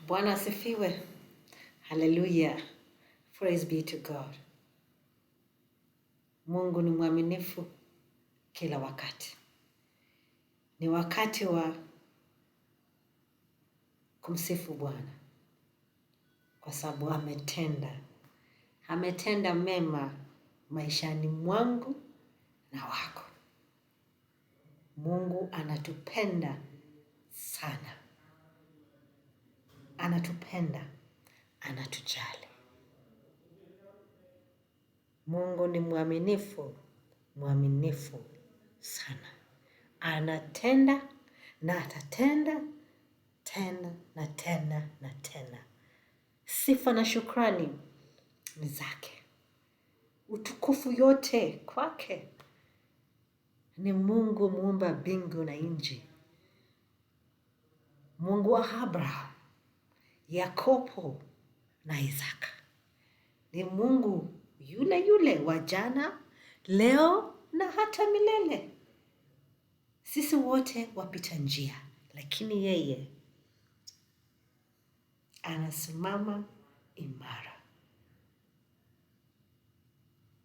Bwana asifiwe. Hallelujah. Praise be to God. Mungu ni mwaminifu kila wakati. Ni wakati wa kumsifu Bwana kwa sababu ametenda mema maishani mwangu na wako. Mungu anatupenda sana. Anatupenda, anatujali. Mungu ni mwaminifu sana. Anatenda na atatenda tena na tena na tena. Sifa na shukrani ni zake. Utukufu yote kwake. Ni Mungu muumba mbingu na nchi. Mungu wa Abraham, Yakobo na Isaka. Ni Mungu yule wa jana, leo na hata milele. Sisi wote wapita njia, lakini yeye anasimama imara.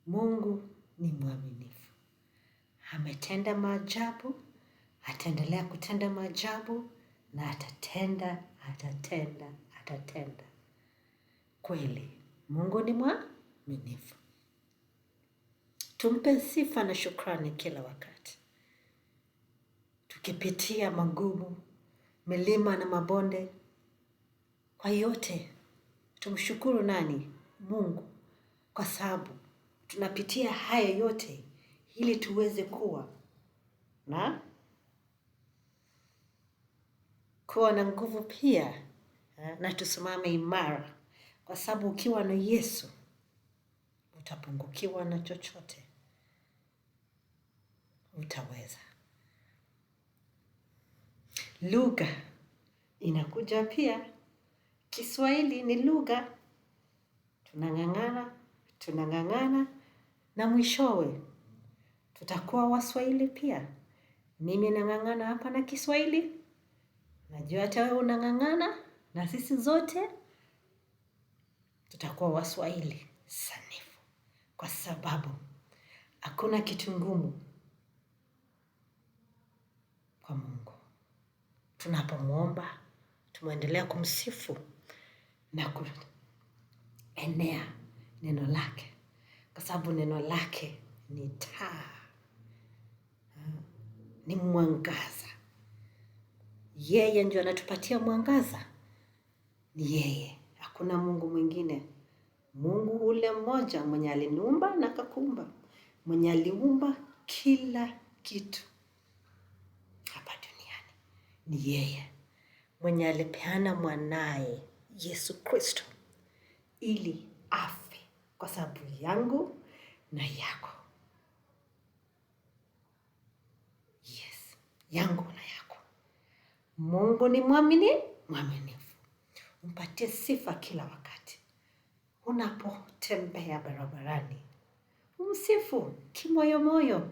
Mungu ni mwaminifu. Ametenda maajabu, ataendelea kutenda maajabu na atatenda. Kweli, Mungu ni mwaminifu. Tumpe sifa na shukrani kila wakati. Tukipitia magumu, milima na mabonde, kwa yote tumshukuru nani? Mungu. Kwa sababu tunapitia haya yote ili tuweze kuwa na nguvu pia na tusimame imara. Kwa sababu ukiwa na Yesu utapungukiwa na chochote. Utaweza. Lugha inakuja pia. Kiswahili ni lugha. Tunang'ang'ana na mwishowe tutakuwa Waswahili pia. Mimi nang'ang'ana hapa na Kiswahili. Najua hata wewe unang'ang'ana na sisi zote tutakuwa Waswahili sanifu. Kwa sababu hakuna kitu ngumu kwa Mungu. Tunapomuomba, tumuendelea kumsifu na kuenea neno lake. Kwa sababu neno lake ni taa, ni mwangaza. Yeye ndio anatupatia mwangaza. Ni yeye, hakuna Mungu mwingine. Mungu ule mmoja mwenye aliniumba na akakuumba. Mwenye aliumba kila kitu hapa duniani. Ni yeye. Mwenye alipeana mwanaye Yesu Kristo ili afe kwa sababu yangu na yako. Yes, yangu na yako. Mungu ni mwaminifu. Mpatie sifa kila wakati. Unapotembea barabarani, umsifu kimoyomoyo.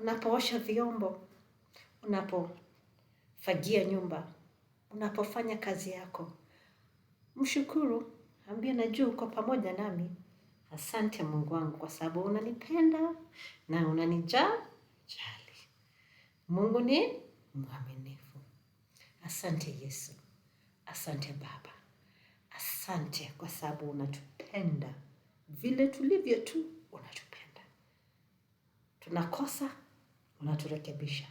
Unapoosha vyombo, unapofagia nyumba, unapofanya kazi yako, mshukuru, ambia najua uko pamoja nami. Asante Mungu wangu kwa sababu unanipenda na unanijali. Mungu ni mwaminifu. Asante Yesu. Asante Baba. Asante kwa sababu unatupenda vile tulivyo tu, unatupenda. Tunakosa, unaturekebisha.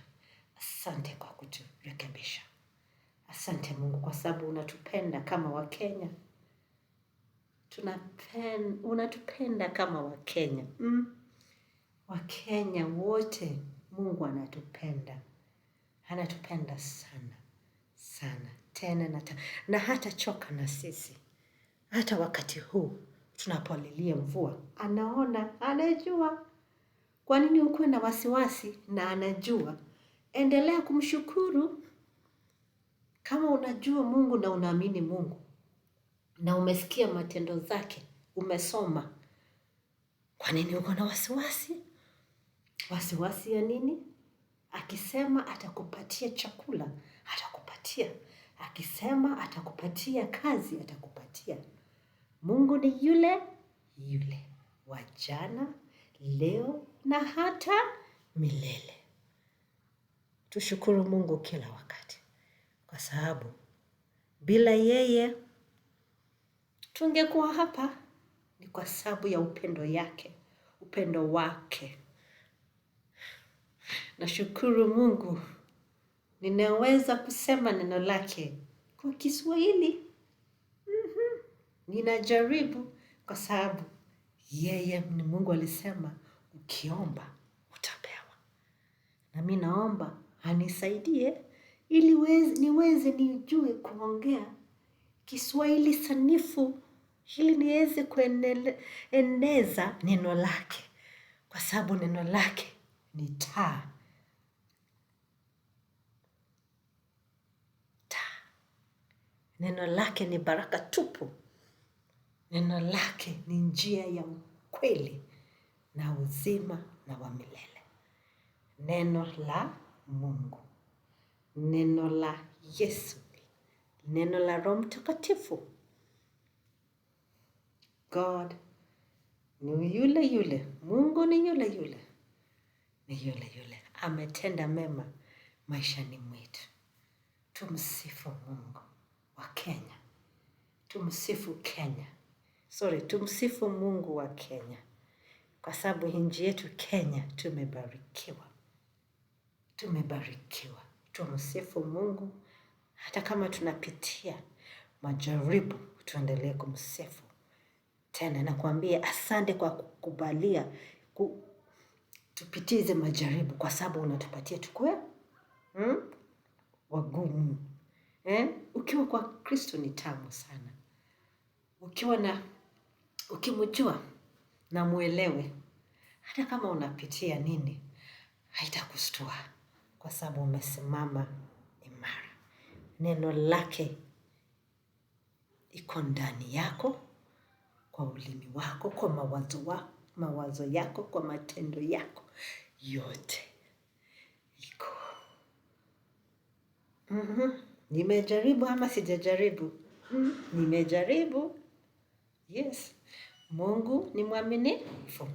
Asante kwa kuturekebisha. Asante Mungu kwa sababu unatupenda kama Wakenya. Unatupenda kama Wakenya. Wakenya wote Mungu anatupenda. Anatupenda sana. Sana. Tena na hata choka na sisi. Hata wakati huu tunapolilia mvua. Anaona, anajua. Kwa nini ukuwe na wasiwasi na anajua? Endelea kumshukuru. Kama unajua Mungu na unaamini Mungu na umesikia matendo zake, umesoma, kwa nini uko na wasiwasi? Wasiwasi ya nini? Akisema atakupatia chakula, atakupatia. Akisema atakupatia kazi, atakupatia. Mungu ni yule yule, wa jana, leo na hata milele. Tushukuru Mungu kila wakati, kwa sababu bila yeye tungekuwa hapa. Ni kwa sababu ya upendo wake. Nashukuru Mungu ninaweza kusema neno lake kwa Kiswahili. Ninajaribu kwa sababu yeye ni Mungu alisema ukiomba utapewa. Na mimi naomba anisaidie ili niweze nijue kuongea Kiswahili sanifu, ili niweze kueneza neno lake, kwa sababu neno lake ni taa. Neno lake ni baraka tupu. Neno lake ni njia ya ukweli na uzima na wa milele. Neno la Mungu, neno la Yesu, neno la Roho Mtakatifu. God ni yule yule, Mungu ni yule yule, ni yule yule. Ametenda mema maishani mwetu. Tumsifu Mungu wa Kenya. Tumsifu Mungu wa Kenya. Kwa sababu nchi yetu Kenya tumebarikiwa. Tumsifu Mungu. Hata kama tunapitia majaribu, tuendelee kumsifu. Tena nakwambia asante kwa kukubalia tupitize majaribu, kwa sababu unatupatia tukue wagumu. Ukiwa kwa Kristo ni tamu sana. Ukimjua na muelewe, hata kama unapitia nini, haitakustua, kwa sababu umesimama imara. Neno lake iko ndani yako, kwa ulimi wako, kwa mawazo yako, kwa matendo yako yote iko. Nimejaribu ama sijajaribu? Nimejaribu. Yes. Mungu ni mwaminifu.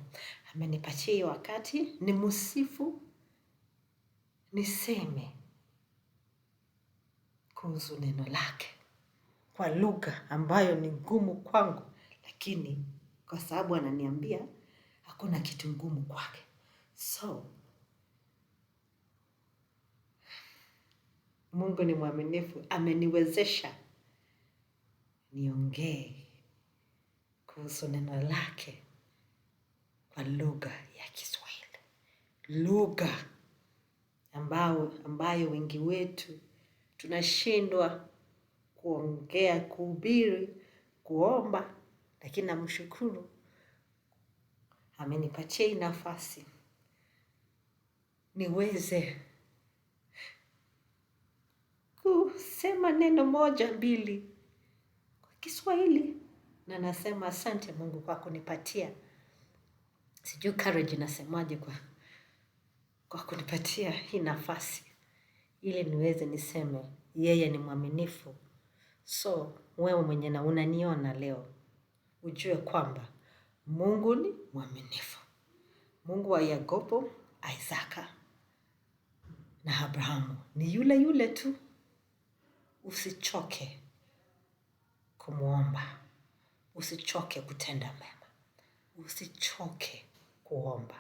Amenipatia wakati nimsifu, niseme kuhusu neno lake kwa lugha ambayo ni ngumu kwangu, lakini kwa sababu ananiambia hakuna kitu ngumu kwake. So Mungu ni mwaminifu, ameniwezesha niongee kuhusu neno lake kwa lugha ya Kiswahili. Lugha ambayo wengi wetu tunashindwa kuongea, kuhubiri, kuomba, lakini namshukuru amenipatia hii nafasi niweze kusema neno moja mbili kwa Kiswahili. Na nasema asante Mungu kwa kunipatia, sijui courage nasemaje, kwa kunipatia hii nafasi ili niweze niseme yeye ni mwaminifu. So wewe mwenye na unaniona leo, ujue kwamba Mungu ni mwaminifu. Mungu wa Yakobo, Isaka na Abrahamu ni yule yule tu. Usichoke kumuomba, usichoke kutenda mema, usichoke kuomba,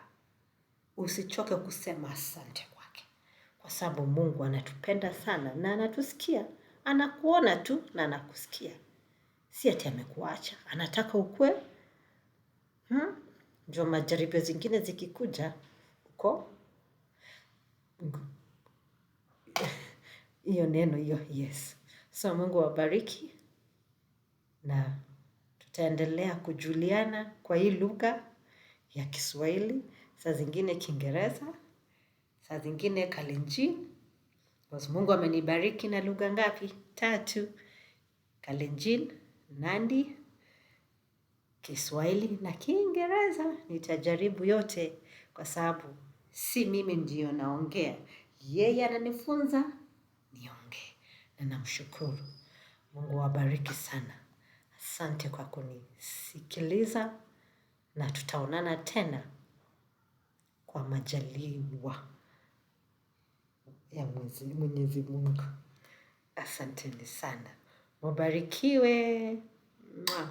usichoke kusema asante kwake, kwa sababu Mungu anatupenda sana na anatusikia. Anakuona tu na anakusikia, si ati amekuacha. Anataka ukue. Ndio majaribio zingine zikikuja uko hiyo neno hiyo. Yes. So Mungu awabariki, na tutaendelea kujuliana kwa hii lugha ya Kiswahili, saa zingine Kiingereza, saa zingine Kalenjin. Kwa Mungu amenibariki na lugha ngapi? 3. Kalenjin, Nandi, Kiswahili na Kiingereza. Nitajaribu yote, kwa sababu si mimi ndio naongea, yeye ananifunza niongee. na namshukuru. Mungu awabariki sana. Asante kwa kunisikiliza, na tutaonana tena kwa majaliwa ya Mwenyezi Mungu. Asanteni sana. Mubarikiwe. Mwah.